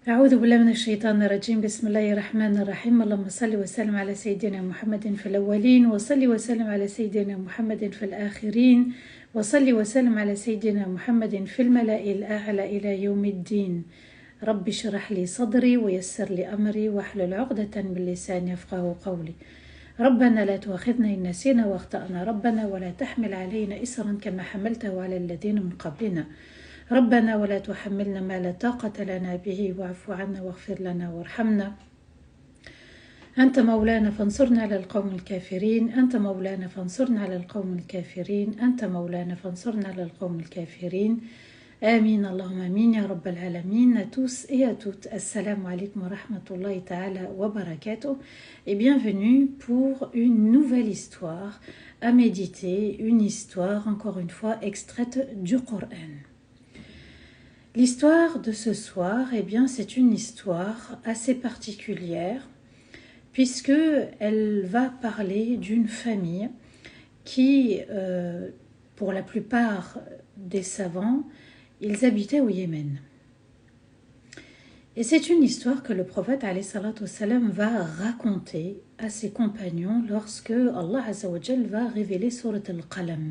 أعوذ بالله من الشيطان الرجيم. بسم الله الرحمن الرحيم. اللهم صل وسلم على سيدنا محمد في الأولين، وصل وسلم على سيدنا محمد في الآخرين، وصل وسلم على سيدنا محمد في الملأ الأعلى إلى يوم الدين. رب اشرح لي صدري ويسر لي أمري واحلل عقدة من لساني يفقهوا قولي. ربنا لا تؤاخذنا إن نسينا واخطأنا، ربنا ولا تحمل علينا إصرا كما حملته على الذين من قبلنا، ربنا ولا تحملنا ما لا طاقة لنا به واعف عنا واغفر لنا وارحمنا، أنت مولانا فانصرنا على القوم الكافرين، أنت مولانا فانصرنا على القوم الكافرين، أنت مولانا فانصرنا على القوم الكافرين. آمين اللهم آمين يا رب العالمين. À tous et à toutes, assalamu alaikum wa rahmatullahi ta'ala wa barakatuh et bienvenue pour une nouvelle histoire à méditer, une histoire encore une fois extraite du Coran. L'histoire de ce soir, eh bien, c'est une histoire assez particulière puisque elle va parler d'une famille qui, pour la plupart des savants, ils habitaient au Yémen. Et c'est une histoire que le prophète alayhi salatu wassalam va raconter à ses compagnons lorsque Allah Azza wa Jal va révéler Surat al-Qalam.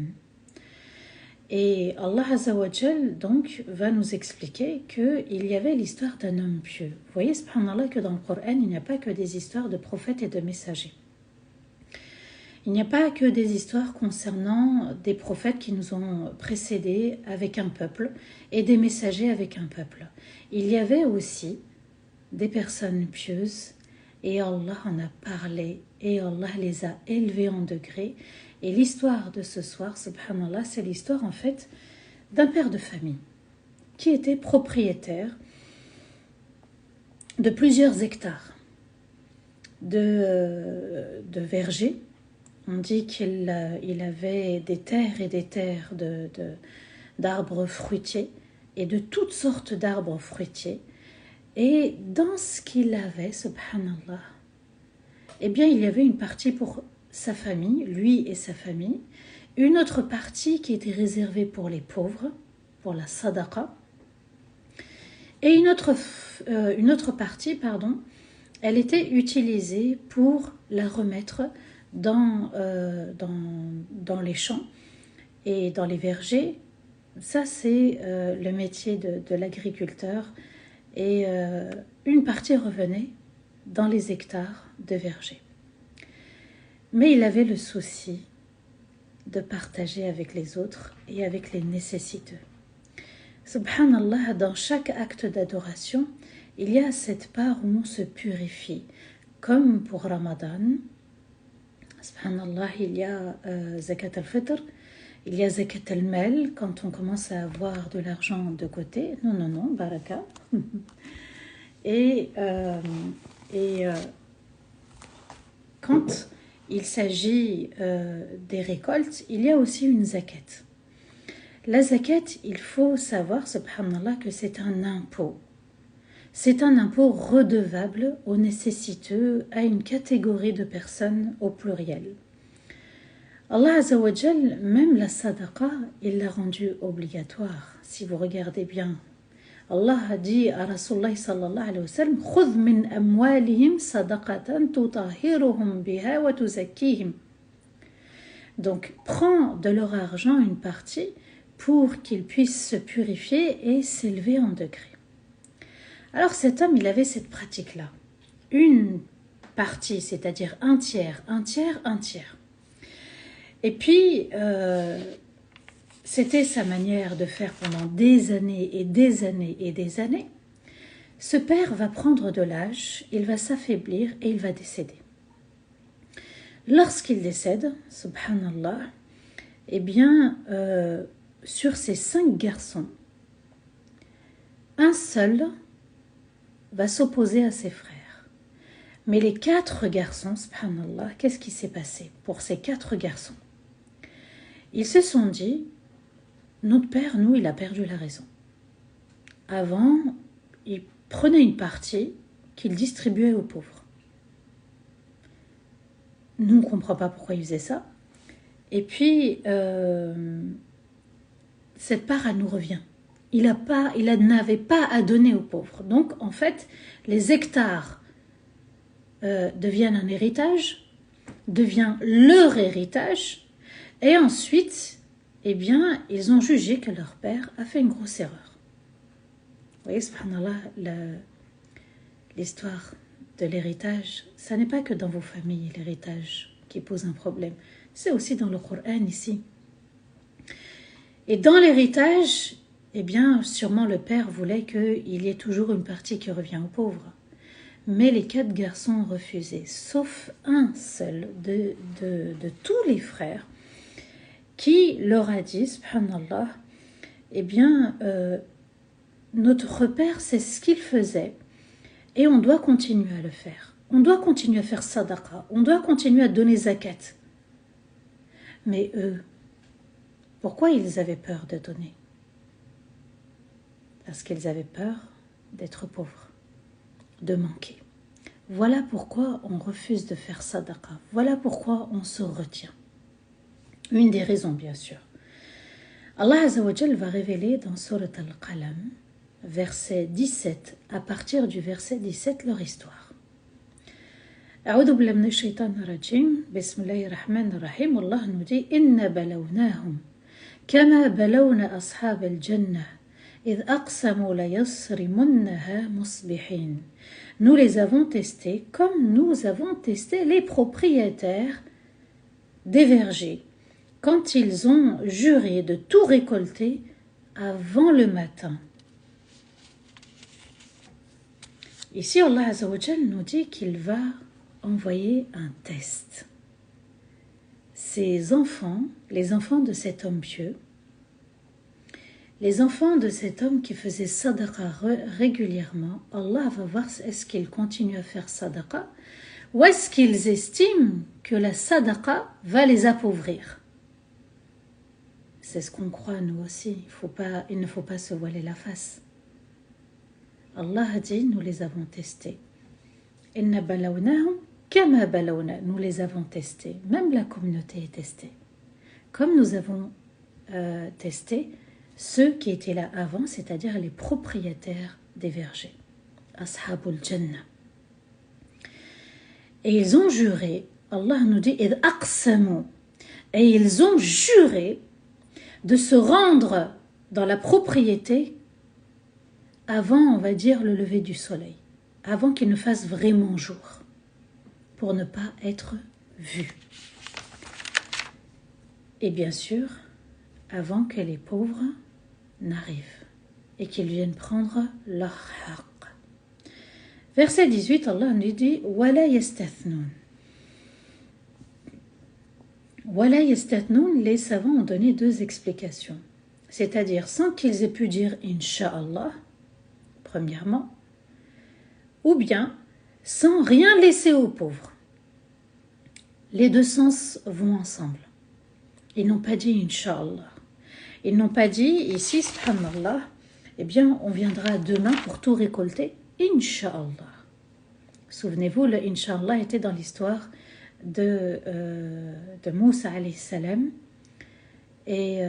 Et Allah Azza wa Jal donc va nous expliquer qu'il y avait l'histoire d'un homme pieux. Vous voyez, subhanallah, que dans le Coran, il n'y a pas que des histoires de prophètes et de messagers. Il n'y a pas que des histoires concernant des prophètes qui nous ont précédés avec un peuple et des messagers avec un peuple. Il y avait aussi des personnes pieuses et Allah en a parlé et Allah les a élevées en degrés. Et l'histoire de ce soir, subhanallah, c'est l'histoire en fait d'un père de famille qui était propriétaire de plusieurs hectares de vergers. On dit qu'il avait des terres et des terres d'arbres fruitiers et de toutes sortes d'arbres fruitiers. Et dans ce qu'il avait, subhanallah, eh bien, il y avait une partie pour sa famille, lui et sa famille, une autre partie qui était réservée pour les pauvres, pour la sadaqa, et une autre partie, elle était utilisée pour la remettre dans les champs et dans les vergers. Ça, c'est le métier de l'agriculteur. Et une partie revenait dans les hectares de vergers. Mais il avait le souci de partager avec les autres et avec les nécessiteux. Subhanallah, dans chaque acte d'adoration, il y a cette part où on se purifie. Comme pour Ramadan, subhanallah, il y a zakat al-fitr, il y a zakat al-mal, quand on commence à avoir de l'argent de côté. Non, baraka. Et quand il s'agit des récoltes, il y a aussi une zakat. La zakat, il faut savoir, subhanallah, que c'est un impôt. C'est un impôt redevable aux nécessiteux, à une catégorie de personnes au pluriel. Allah Azza wa Jal, même la sadaqa, il l'a rendue obligatoire. Si vous regardez bien, Allah a dit à Rasulullah sallallahu alayhi wa sallam, خُذْ مِنْ أَمْوَالِهِمْ صَدَقَةً تُطَهِّرُهُمْ بِهَا وَتُزَكِّيهِمْ. Donc, prends de leur argent une partie pour qu'ils puissent se purifier et s'élever en degrés. Alors cet homme, il avait cette pratique-là. Une partie, c'est-à-dire un tiers. Et puis, c'était sa manière de faire pendant des années et des années et des années. Ce père va prendre de l'âge, il va s'affaiblir et il va décéder. Lorsqu'il décède, subhanallah, eh bien, sur ces 5 garçons, un seul va s'opposer à ses frères. Mais les 4 garçons, subhanallah, qu'est-ce qui s'est passé pour ces 4 garçons? Ils se sont dit, notre père, nous, il a perdu la raison. Avant, il prenait une partie qu'il distribuait aux pauvres. Nous, on ne comprend pas pourquoi il faisait ça. Et puis, cette part, elle nous revient. il n'avait pas à donner aux pauvres. Donc, en fait, les hectares deviennent un héritage, devient leur héritage, et ensuite, eh bien, ils ont jugé que leur père a fait une grosse erreur. Vous voyez, subhanallah, l'histoire de l'héritage, ça n'est pas que dans vos familles l'héritage qui pose un problème, c'est aussi dans le Coran ici. Et dans l'héritage, eh bien, sûrement le père voulait qu'il y ait toujours une partie qui revient aux pauvres. Mais les 4 garçons ont refusé, sauf un seul de tous les frères qui leur a dit, subhanallah, eh bien, notre père, c'est ce qu'il faisait et on doit continuer à le faire. On doit continuer à faire sadaqa, on doit continuer à donner zakat. Mais eux, pourquoi ils avaient peur de donner? Parce qu'ils avaient peur d'être pauvres, de manquer. Voilà pourquoi on refuse de faire sadaqa. Voilà pourquoi on se retient. Une des raisons, bien sûr. Allah Azza wa Jal va révéler dans Surat Al-Qalam, verset 17, à partir du verset 17, leur histoire. أعوذ بالله من الشيطان الرجيم بسم الله الرحمن الرحيم والله nous dit إن بلوناهم كما بلونا أصحاب الجنة إذ أقسموا ليصرمنها مصبحين. Nous les avons testés comme nous avons testé les propriétaires des vergers quand ils ont juré de tout récolter avant le matin. Ici, Allah Azza wa Jal nous dit qu'il va envoyer un test. Ces enfants, les enfants de cet homme pieux, les enfants de cet homme qui faisait sadaqa régulièrement, Allah va voir est-ce qu'ils continuent à faire sadaqa ou est-ce qu'ils estiment que la sadaqa va les appauvrir. C'est ce qu'on croit nous aussi, il ne faut pas se voiler la face. Allah a dit, nous les avons testés. Inna balawnahum kama balawna, nous les avons testés. Même la communauté est testée. Comme nous avons testé ceux qui étaient là avant, c'est-à-dire les propriétaires des vergers. Ashabul Jannah. Et ils ont juré, Allah nous dit, id aqsamu, et ils ont juré de se rendre dans la propriété avant, on va dire, le lever du soleil, avant qu'il ne fasse vraiment jour, pour ne pas être vus. Et bien sûr, avant que les pauvres n'arrivent et qu'ils viennent prendre leur haqq. Verset 18, Allah nous dit « Wala yastathnoun ». Wala yastathnoun, les savants ont donné 2 explications. C'est-à-dire sans qu'ils aient pu dire « Inch'Allah », premièrement, ou bien sans rien laisser aux pauvres. Les 2 sens vont ensemble. Ils n'ont pas dit Inch'Allah. Ils n'ont pas dit ici, subhanallah, eh bien, on viendra demain pour tout récolter, Inch'Allah. Souvenez-vous, le Inch'Allah était dans l'histoire de Moussa alayhi salam et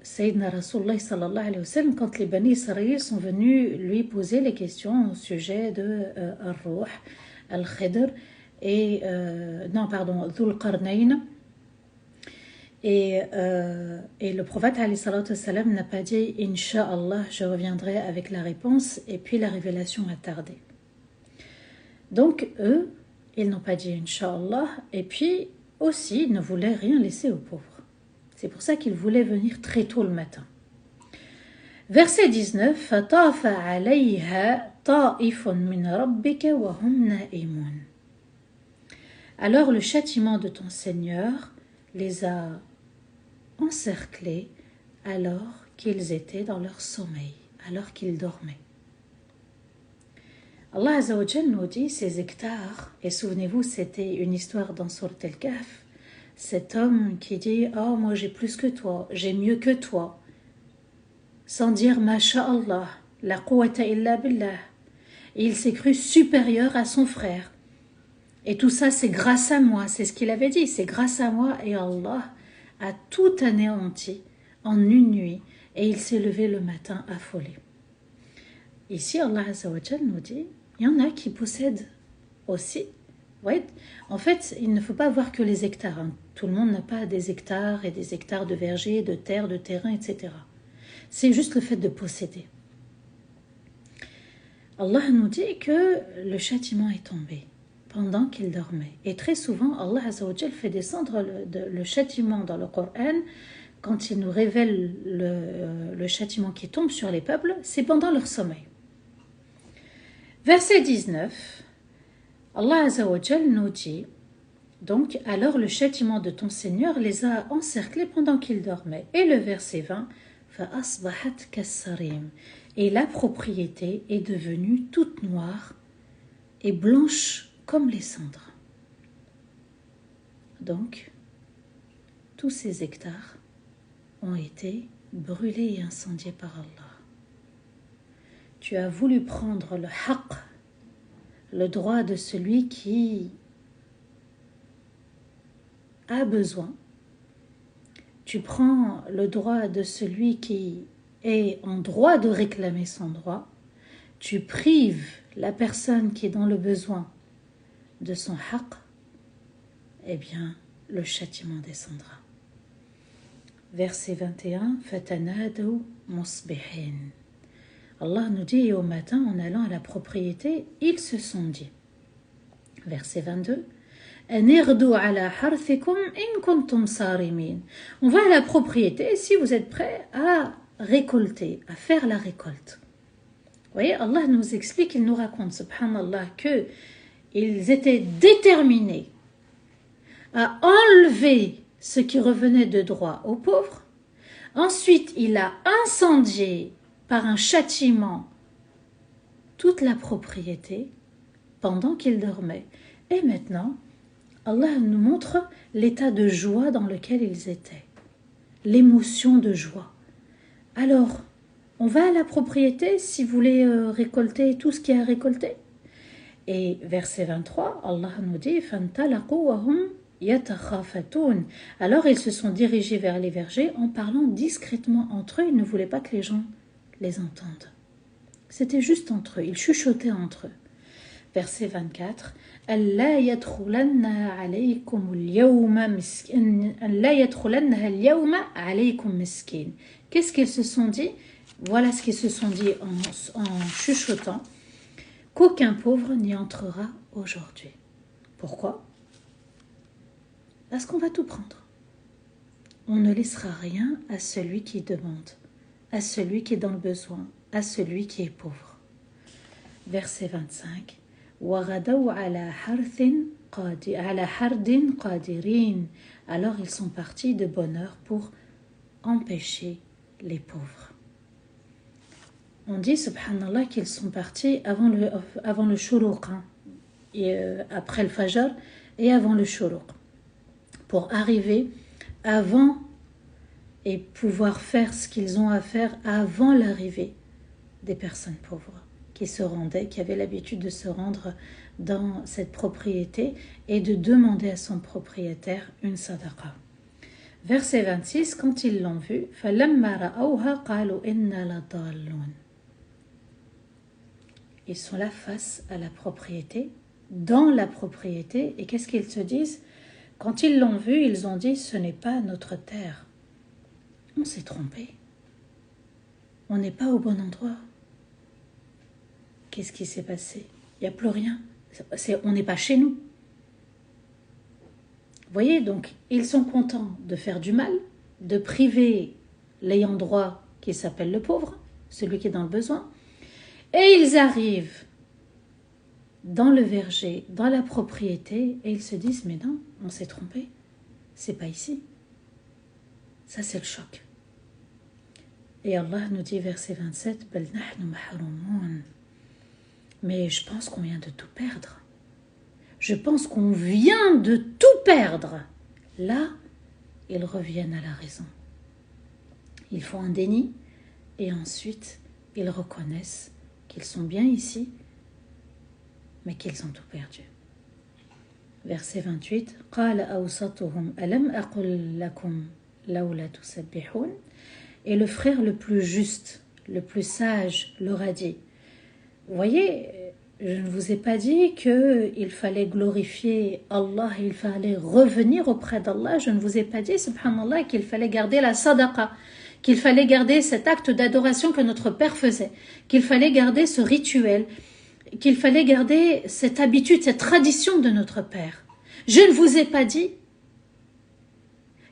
Sayyidina Rasulullah sallallahu alayhi wa sallam, quand les Bani Israël sont venus lui poser les questions au sujet de Ar-Ruh, Al-Khidr et, Dhul Qarnayn. Et le prophète alayhi salatu wassalam n'a pas dit Inch'Allah, je reviendrai avec la réponse, et puis la révélation a tardé. Donc eux, ils n'ont pas dit Inch'Allah, et puis aussi ils ne voulaient rien laisser aux pauvres. C'est pour ça qu'ils voulaient venir très tôt le matin. Verset 19 فَطَافَ عَلَيْهَا طَائِفٌ مِّن رَبِّكَ وَهُمْ نَائِمُونَ. Alors le châtiment de ton Seigneur les a encerclés alors qu'ils étaient dans leur sommeil, alors qu'ils dormaient. Allah Azza wa Jal nous dit ces hectares, et souvenez-vous, c'était une histoire dans Surat Al-Kahf, cet homme qui dit « Oh, moi j'ai plus que toi, j'ai mieux que toi », sans dire « Masha'Allah, la quwwata illa billah ». Et il s'est cru supérieur à son frère. Et tout ça, c'est grâce à moi, c'est ce qu'il avait dit, c'est grâce à moi, et Allah a tout anéanti en une nuit. et il s'est levé le matin affolé. Ici, Allah Azza wa Jal nous dit, il y en a qui possèdent aussi. Ouais. En fait, il ne faut pas voir que les hectares. Hein. Tout le monde n'a pas des hectares et des hectares de vergers, de terre, de terrain, etc. C'est juste le fait de posséder. Allah nous dit que le châtiment est tombé pendant qu'il dormait. Et très souvent, Allah Azza wa Jal fait descendre le châtiment dans le Coran. Quand il nous révèle le châtiment qui tombe sur les peuples, c'est pendant leur sommeil. Verset 19, Allah Azza wa Jal nous dit, donc, alors le châtiment de ton Seigneur les a encerclés pendant qu'ils dormaient. Et le verset 20, فَأَصْبَحَتْ كَالسَّرِيمِ. Et la propriété est devenue toute noire et blanche comme les cendres. Donc, tous ces hectares ont été brûlés et incendiés par Allah. Tu as voulu prendre le haqq, le droit de celui qui a besoin. Tu prends le droit de celui qui est en droit de réclamer son droit. Tu prives la personne qui est dans le besoin de son haqq. Eh bien, le châtiment descendra. Verset 21, فَتَنَادَوْا مُصْبِحِينَ. Allah nous dit, et au matin, en allant à la propriété, ils se sont dit. Verset 22, أَنِغْدُوا عَلَى حَرْثِكُمْ إِن كُنْتُمْ صَارِمِينَ. On va à la propriété si vous êtes prêts à récolter, à faire la récolte. Vous voyez, Allah nous explique, il nous raconte, subhanallah, qu'ils étaient déterminés à enlever ce qui revenait de droit aux pauvres. Ensuite, il a incendié par un châtiment toute la propriété pendant qu'ils dormaient. Et maintenant, Allah nous montre l'état de joie dans lequel ils étaient, l'émotion de joie. Alors, on va à la propriété si vous voulez récolter tout ce qui est à récolter. Et verset 23, Allah nous dit فَانْطَلَقُوا وَهُمْ يَتَخَافَتُونَ. Alors ils se sont dirigés vers les vergers en parlant discrètement entre eux. Ils ne voulaient pas que les gens les entendent. C'était juste entre eux, ils chuchotaient entre eux. Verset 24, أَلَّا يَدْخُلَنَّهَا الْيَوْمَ عَلَيْكُمْ مِسْكِينٌ. Qu'est-ce qu'ils se sont dit? Voilà ce qu'ils se sont dit en chuchotant, qu'aucun pauvre n'y entrera aujourd'hui. Pourquoi? Parce qu'on va tout prendre. On ne laissera rien à celui qui demande, à celui qui est dans le besoin, à celui qui est pauvre. Verset 25. وَغَدَوْا عَلَى حَرْدٍ قَادِرِينَ. Alors ils sont partis de bonne heure pour empêcher les pauvres. On dit, subhanallah, qu'ils sont partis avant le shuruq, hein, et après le fajr et avant le shuruq, pour arriver avant et pouvoir faire ce qu'ils ont à faire avant l'arrivée des personnes pauvres qui se rendaient, qui avaient l'habitude de se rendre dans cette propriété et de demander à son propriétaire une sadaqa. Verset 26, quand ils l'ont vu, فَلَمَّا رَأَوْهَا قَالُوا إِنَّا لَضَالُّونَ. Ils sont là face à la propriété, dans la propriété, et qu'est-ce qu'ils se disent? Quand ils l'ont vu, ils ont dit, ce n'est pas notre terre. On s'est trompé. On n'est pas au bon endroit. Qu'est-ce qui s'est passé? Il n'y a plus rien. On n'est pas chez nous. Vous voyez, donc, ils sont contents de faire du mal, de priver l'ayant droit qui s'appelle le pauvre, celui qui est dans le besoin, et ils arrivent dans le verger, dans la propriété, et ils se disent, mais non, on s'est trompé, c'est pas ici. Ça, c'est le choc. Et Allah nous dit, verset 27, بَلْ نَحْنُ مَحْرُومُونَ. Mais je pense qu'on vient de tout perdre. Je pense qu'on vient de tout perdre. Là, ils reviennent à la raison. Ils font un déni et ensuite, ils reconnaissent qu'ils sont bien ici, mais qu'ils ont tout perdu. Verset 28. قَالَ أَوْسَطُهُمْ أَلَمْ أَقُلْ لَكُمْ لَوْلَا تُسَبِّحُونَ. Et le frère le plus juste, le plus sage, leur a dit, vous voyez, je ne vous ai pas dit qu'il fallait glorifier Allah, il fallait revenir auprès d'Allah. Je ne vous ai pas dit, subhanallah, qu'il fallait garder la sadaqa, qu'il fallait garder cet acte d'adoration que notre père faisait, qu'il fallait garder ce rituel, qu'il fallait garder cette habitude, cette tradition de notre père. Je ne vous ai pas dit.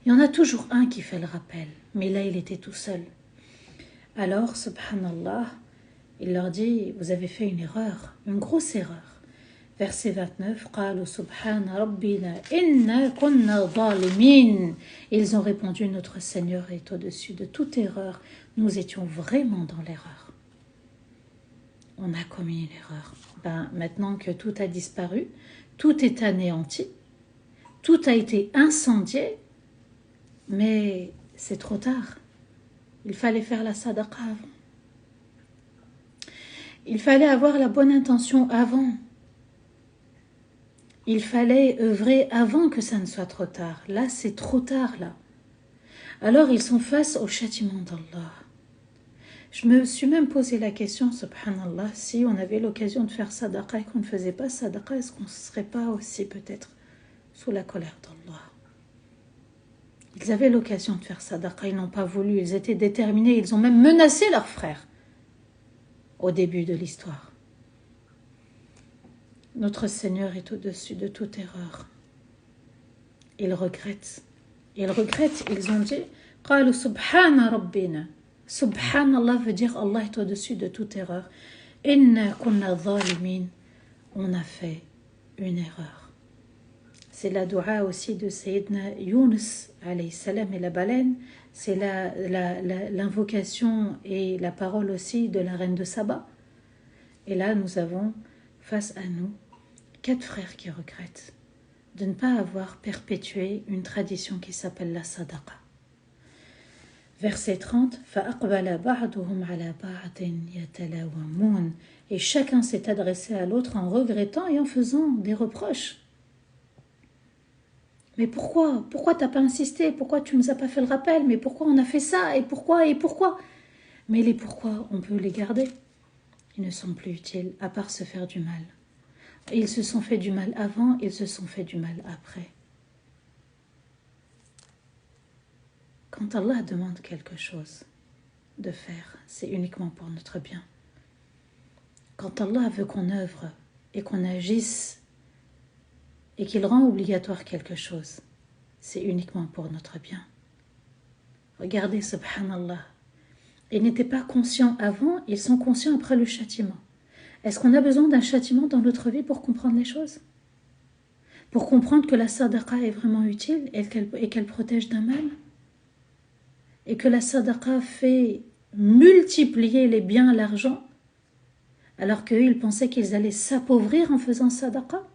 Il y en a toujours un qui fait le rappel, mais là il était tout seul. Alors, subhanallah, il leur dit, vous avez fait une erreur, une grosse erreur. Verset 29, قالوا سبحان ربنا إنا كنا ظالمين. Ils ont répondu, notre Seigneur est au-dessus de toute erreur. Nous étions vraiment dans l'erreur. On a commis une erreur. Maintenant que tout a disparu, tout est anéanti, tout a été incendié, mais c'est trop tard. Il fallait faire la sadaqa avant. Il fallait avoir la bonne intention avant. Il fallait œuvrer avant que ça ne soit trop tard. Là, c'est trop tard, là. Alors, ils sont face au châtiment d'Allah. Je me suis même posé la question, subhanallah, si on avait l'occasion de faire sadaqa et qu'on ne faisait pas sadaqa, est-ce qu'on ne serait pas aussi peut-être sous la colère d'Allah? Ils avaient l'occasion de faire sadaqa, ils n'ont pas voulu, ils étaient déterminés, ils ont même menacé leurs frères au début de l'histoire. Notre Seigneur est au-dessus de toute erreur. Ils regrettent. Ils ont dit « Qalu subhana rabbina » Subhanallah veut dire Allah est au-dessus de toute erreur. « Inna kunna zalimin » On a fait une erreur. C'est la dua aussi de Sayyidina Yunus alayhi salam et la baleine. C'est l'invocation et la parole aussi de la reine de Saba. Et là, nous avons face à nous 4 frères qui regrettent de ne pas avoir perpétué une tradition qui s'appelle la sadaqa. Verset 30, فَأَقْبَلَ بَعْضُهُمْ عَلَى بَعْضٍ يَتَلَاوَمُونَ. Et chacun s'est adressé à l'autre en regrettant et en faisant des reproches. Mais pourquoi t'as pas insisté? Pourquoi tu nous as pas fait le rappel? Mais pourquoi on a fait ça? Et pourquoi? Mais les pourquoi, on peut les garder. Ils ne sont plus utiles, à part se faire du mal. Ils se sont fait du mal avant, ils se sont fait du mal après. Quand Allah demande quelque chose de faire, c'est uniquement pour notre bien. Quand Allah veut qu'on œuvre et qu'on agisse et qu'il rend obligatoire quelque chose, c'est uniquement pour notre bien. Regardez, subhanallah, ils n'étaient pas conscients avant, ils sont conscients après le châtiment. Est-ce qu'on a besoin d'un châtiment dans notre vie pour comprendre les choses? Pour comprendre que la sadaqa est vraiment utile et qu'elle protège d'un mal? Et que la sadaqa fait multiplier les biens, l'argent, alors qu'eux, ils pensaient qu'ils allaient s'appauvrir en faisant sadaqa?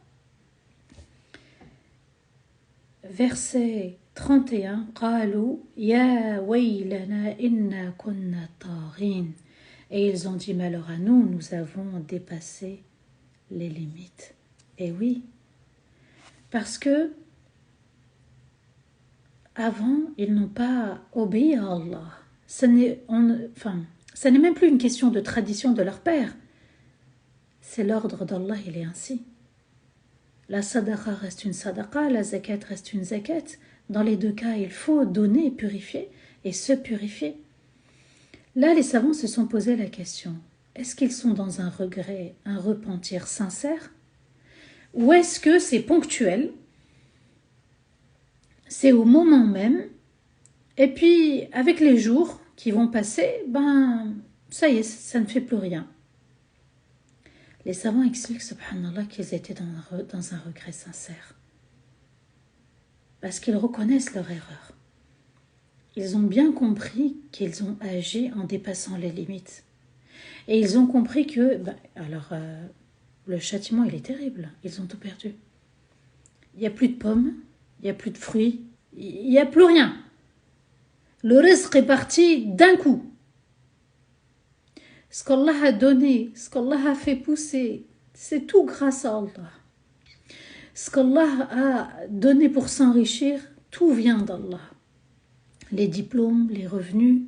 Verset 31, قالوا يا ويلنا إنا كنا طاغين. Et ils ont dit, malheur à nous, nous avons dépassé les limites. Et oui, parce que avant, ils n'ont pas obéi à Allah. Ça n'est même plus une question de tradition de leur père. C'est l'ordre d'Allah, il est ainsi. La sadaqa reste une sadaqa, la zakat reste une zakat. Dans les deux cas, il faut donner, purifier et se purifier. Là, les savants se sont posé la question, est-ce qu'ils sont dans un regret, un repentir sincère? Ou est-ce que c'est ponctuel? C'est au moment même, et puis avec les jours qui vont passer, ça y est, ça ne fait plus rien. Les savants expliquent, subhanallah, qu'ils étaient dans un regret sincère. Parce qu'ils reconnaissent leur erreur. Ils ont bien compris qu'ils ont agi en dépassant les limites. Et ils ont compris que, le châtiment, il est terrible. Ils ont tout perdu. Il n'y a plus de pommes, il n'y a plus de fruits, il n'y a plus rien. Le rizq est parti d'un coup. Ce qu'Allah a donné, ce qu'Allah a fait pousser, c'est tout grâce à Allah. Ce qu'Allah a donné pour s'enrichir, tout vient d'Allah. Les diplômes, les revenus,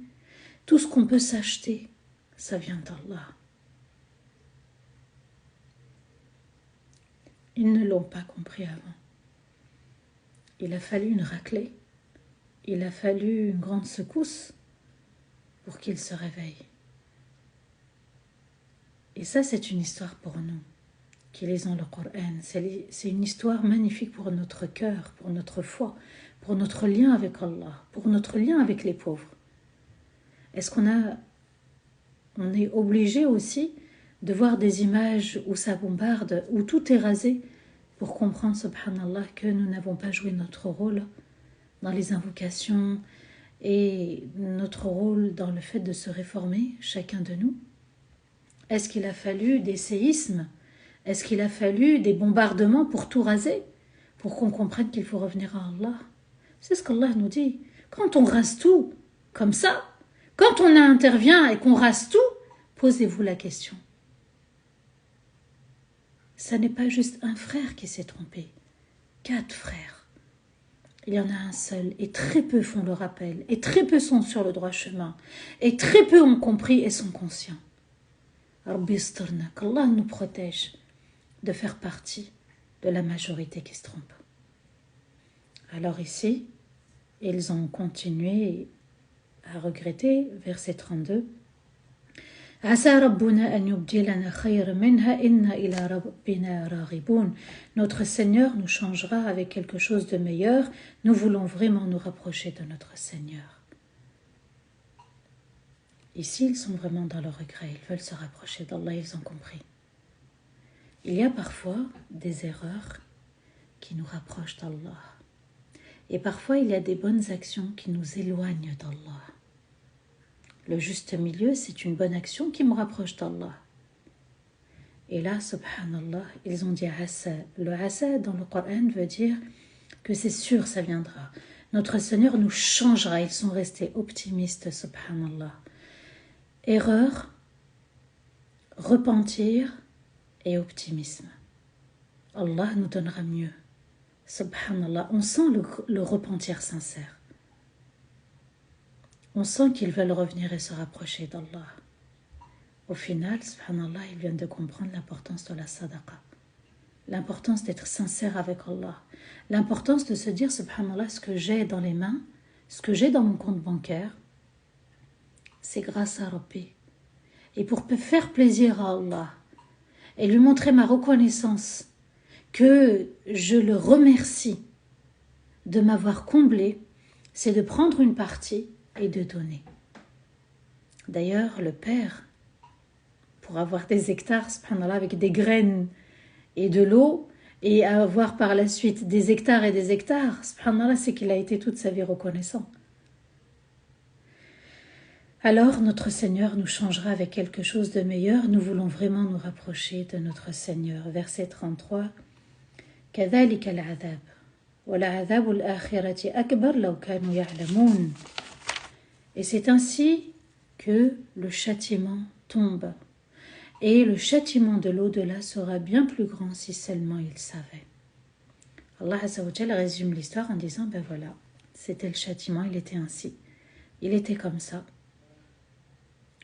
Tout ce qu'on peut s'acheter, ça vient d'Allah. Ils ne l'ont pas compris avant. Il a fallu une raclée, il a fallu une grande secousse pour qu'ils se réveillent. Et ça, c'est une histoire pour nous, qui lisons le Coran. C'est une histoire magnifique pour notre cœur, pour notre foi, pour notre lien avec Allah, pour notre lien avec les pauvres. Est-ce on est obligé aussi de voir des images où ça bombarde, où tout est rasé, pour comprendre, subhanallah, que nous n'avons pas joué notre rôle dans les invocations et notre rôle dans le fait de se réformer, chacun de nous? Est-ce qu'il a fallu des séismes? Est-ce qu'il a fallu des bombardements pour tout raser? Pour qu'on comprenne qu'il faut revenir à Allah? C'est ce qu'Allah nous dit. Quand on rase tout, comme ça, quand on intervient et qu'on rase tout, posez-vous la question. Ça n'est pas juste un frère qui s'est trompé. 4 frères. Il y en a un seul, et très peu font le rappel, et très peu sont sur le droit chemin, et très peu ont compris et sont conscients. Rabbi istarna, qu'Allah nous protège de faire partie de la majorité qui se trompe. Alors ici, ils ont continué à regretter, verset 32. Asa rabbuna an yubdilana khayran minha inna ila rabbina raghibun. Notre Seigneur nous changera avec quelque chose de meilleur. Nous voulons vraiment nous rapprocher de notre Seigneur. Ici, ils sont vraiment dans le regret. Ils veulent se rapprocher d'Allah, ils ont compris. Il y a parfois des erreurs qui nous rapprochent d'Allah. Et parfois, il y a des bonnes actions qui nous éloignent d'Allah. Le juste milieu, c'est une bonne action qui me rapproche d'Allah. Et là, subhanallah, ils ont dit asa. Le asa dans le Coran veut dire que c'est sûr, ça viendra. Notre Seigneur nous changera. Ils sont restés optimistes, subhanallah. Erreur, repentir et optimisme. Allah nous donnera mieux. Subhanallah, on sent le repentir sincère. On sent qu'ils veulent revenir et se rapprocher d'Allah. Au final, subhanallah, ils viennent de comprendre l'importance de la sadaqa. L'importance d'être sincère avec Allah. L'importance de se dire, subhanallah, ce que j'ai dans les mains, ce que j'ai dans mon compte bancaire, c'est grâce à Rabbi. Et pour faire plaisir à Allah et lui montrer ma reconnaissance, que je le remercie de m'avoir comblé, c'est de prendre une partie et de donner. D'ailleurs, le père, pour avoir des hectares, subhanallah, avec des graines et de l'eau, et avoir par la suite des hectares et des hectares, subhanallah, c'est qu'il a été toute sa vie reconnaissant. Alors, notre Seigneur nous changera avec quelque chose de meilleur. Nous voulons vraiment nous rapprocher de notre Seigneur. Verset 33. كذلك العذاب ولعذاب الآخرة أكبر لو كانوا يعلمون. Et c'est ainsi que le châtiment tombe. Et le châtiment de l'au-delà sera bien plus grand si seulement ils savaient. Allah Azza wa Jalla résume l'histoire en disant, ben voilà, c'était le châtiment, il était ainsi. Il était comme ça.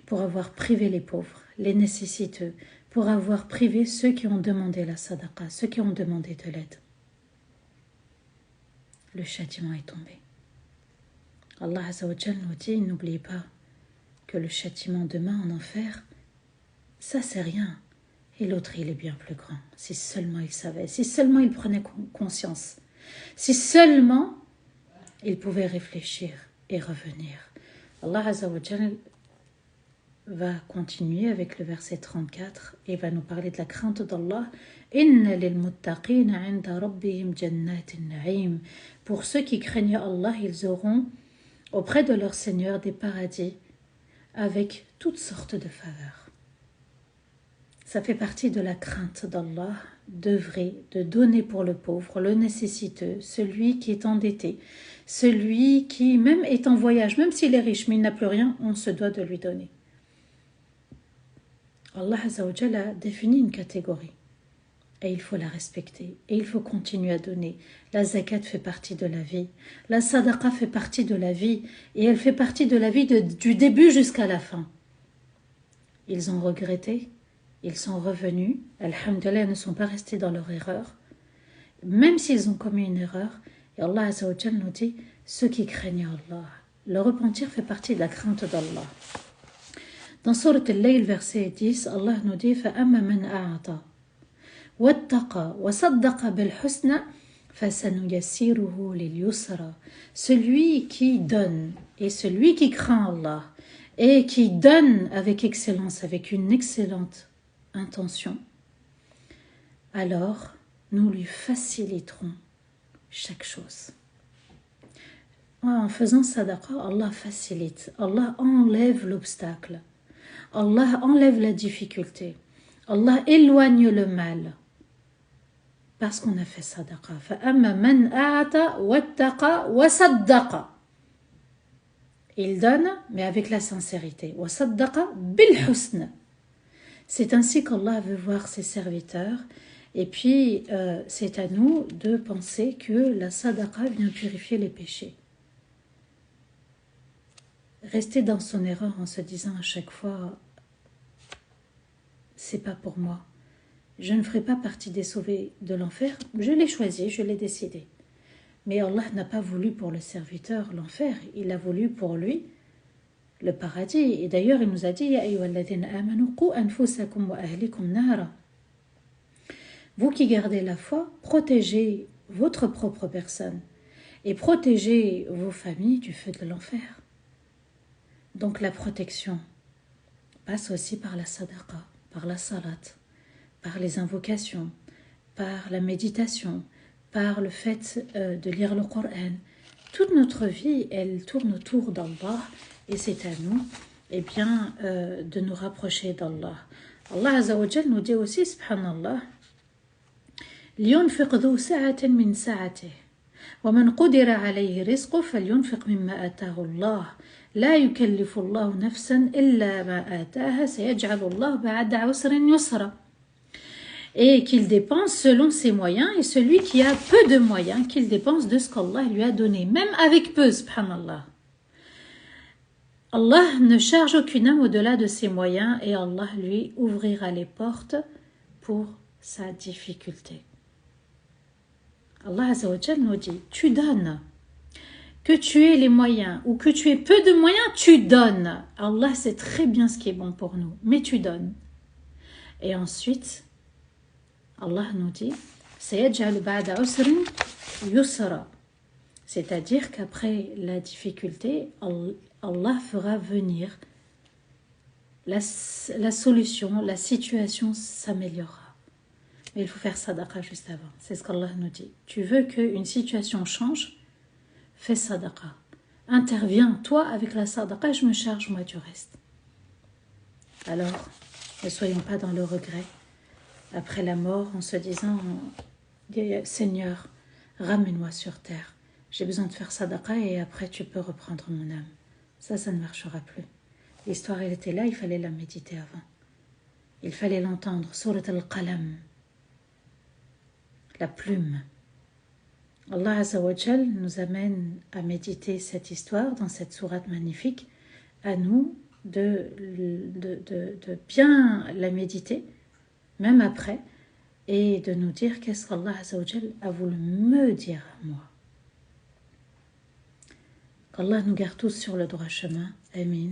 Pour avoir privé les pauvres, les nécessiteux, pour avoir privé ceux qui ont demandé la sadaqa, ceux qui ont demandé de l'aide. Le châtiment est tombé. Allah Azza wa Jalla nous dit, n'oubliez pas que le châtiment demain en enfer, ça c'est rien. Et l'autre, il est bien plus grand. Si seulement il savait, si seulement il prenait conscience, si seulement il pouvait réfléchir et revenir. Allah Azza wa Jalla va continuer avec le verset 34 et va nous parler de la crainte d'Allah. Inna lil muttaqina 'inda rabbihim jannatin na'im. Pour ceux qui craignent Allah, ils auront auprès de leur Seigneur des paradis avec toutes sortes de faveurs. Ça fait partie de la crainte d'Allah, d'œuvrer, de donner pour le pauvre, le nécessiteux, celui qui est endetté, celui qui même est en voyage, même s'il est riche mais il n'a plus rien, on se doit de lui donner. Allah Azza wa Jalla a défini une catégorie. et il faut la respecter et il faut continuer à donner. La zakat fait partie de la vie, la sadaqa fait partie de la vie et elle fait partie de la vie du début jusqu'à la fin. Ils ont regretté, ils sont revenus, alhamdoulilah, ils ne sont pas restés dans leur erreur, même s'ils ont commis une erreur. Et Allah Azza wa Jal nous dit, ceux qui craignent Allah, le repentir fait partie de la crainte d'Allah. Dans Surat Al-Layl, verset 10, Allah nous dit, فَأَمَّا مَنْ أَعْطَى وَاتَّقَى وَصَدَّقَ بِالْحُسْنَى فَسَنُيَسِّرُهُ لِلْيُسْرَى. Celui qui donne et celui qui craint Allah et qui donne avec excellence, avec une excellente intention, alors nous lui faciliterons chaque chose. En faisant sadaqa, Allah facilite, Allah enlève l'obstacle, Allah enlève la difficulté, Allah éloigne le mal parce qu'on a fait sadaqa. فَأَمَّا مَنْ أَعْطَى وَاتَّقَى وَصَدَّقَ. Il donne, mais avec la sincérité. وَصَدَّقَ بِالْحُسْنَ. C'est ainsi qu'Allah veut voir ses serviteurs. Et puis, c'est à nous de penser que la sadaqa vient purifier les péchés. Rester dans son erreur en se disant à chaque fois, c'est pas pour moi. Je ne ferai pas partie des sauvés de l'enfer. Je l'ai choisi, je l'ai décidé. Mais Allah n'a pas voulu pour le serviteur l'enfer. Il a voulu pour lui le paradis. Et d'ailleurs, il nous a dit, Ya ayyuhalladhina amanu qu anfusakum wa ahlikum nara. Vous qui gardez la foi, protégez votre propre personne et protégez vos familles du feu de l'enfer. Donc la protection passe aussi par la sadaqa, par la salat, par les invocations, par la méditation, par le fait de lire le Coran. Toute notre vie, elle tourne autour d'Allah et c'est à nous de nous rapprocher d'Allah. Allah Azza wa Jal nous dit aussi, subhanallah, لينفق ذو سعة من سعته ومن قدر عليه رزقه فلينفق مما آتاه الله لا يكلف الله نفسا إلا ما آتاها سيجعل الله بعد عسر يسرا. Et qu'il dépense selon ses moyens, et celui qui a peu de moyens, qu'il dépense de ce qu'Allah lui a donné, même avec peu, subhanallah. Allah ne charge aucune âme au-delà de ses moyens, et Allah lui ouvrira les portes pour sa difficulté. Allah Azza wa Jal nous dit, tu donnes, que tu aies les moyens ou que tu aies peu de moyens, tu donnes. Allah sait très bien ce qui est bon pour nous, mais tu donnes. Et ensuite, Allah nous dit, سَيَجْعَلُ بَعْدَ عُسْرٍ يُسْرًا. C'est-à-dire qu'après la difficulté, Allah fera venir la solution, la situation s'améliorera. Mais il faut faire sadaqa juste avant. C'est ce qu'Allah nous dit. Tu veux qu'une situation change? Fais sadaqa. Interviens, toi, avec la sadaqa, je me charge, moi, du reste. Alors, ne soyons pas dans le regret après la mort en se disant, Seigneur, ramène-moi sur terre. J'ai besoin de faire sadaqa et après tu peux reprendre mon âme. Ça ne marchera plus. L'histoire, elle était là, il fallait la méditer avant. Il fallait l'entendre. Surat al-Qalam. La plume. Allah Azza wa Jal nous amène à méditer cette histoire dans cette sourate magnifique, à nous de bien la méditer, même après, et de nous dire qu'est-ce qu'Allah Azza wa Jal a voulu me dire à moi. Qu'Allah nous garde tous sur le droit chemin, Amin.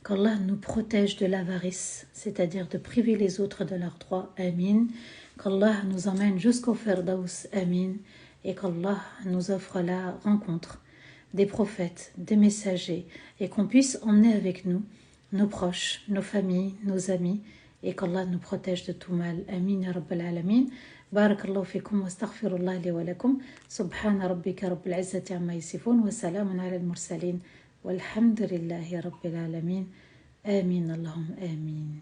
Qu'Allah nous protège de l'avarice, c'est-à-dire de priver les autres de leurs droits, Amin. Qu'Allah nous emmène jusqu'au Firdaus, Amin. Et qu'Allah nous offre la rencontre des prophètes, des messagers, et qu'on puisse emmener avec nous nos proches, nos familles, nos amis, et qu'Allah nous protège de tout mal. Amin ya Rabbal Alamin. Barakallahu fikum wa astaghfirullah li wa lakum. Subhana rabbika rabbil izzati amma yasifun wa salamun ala al-mursalin. Walhamdulillahi rabbil alamin. Amin Allahumma amin.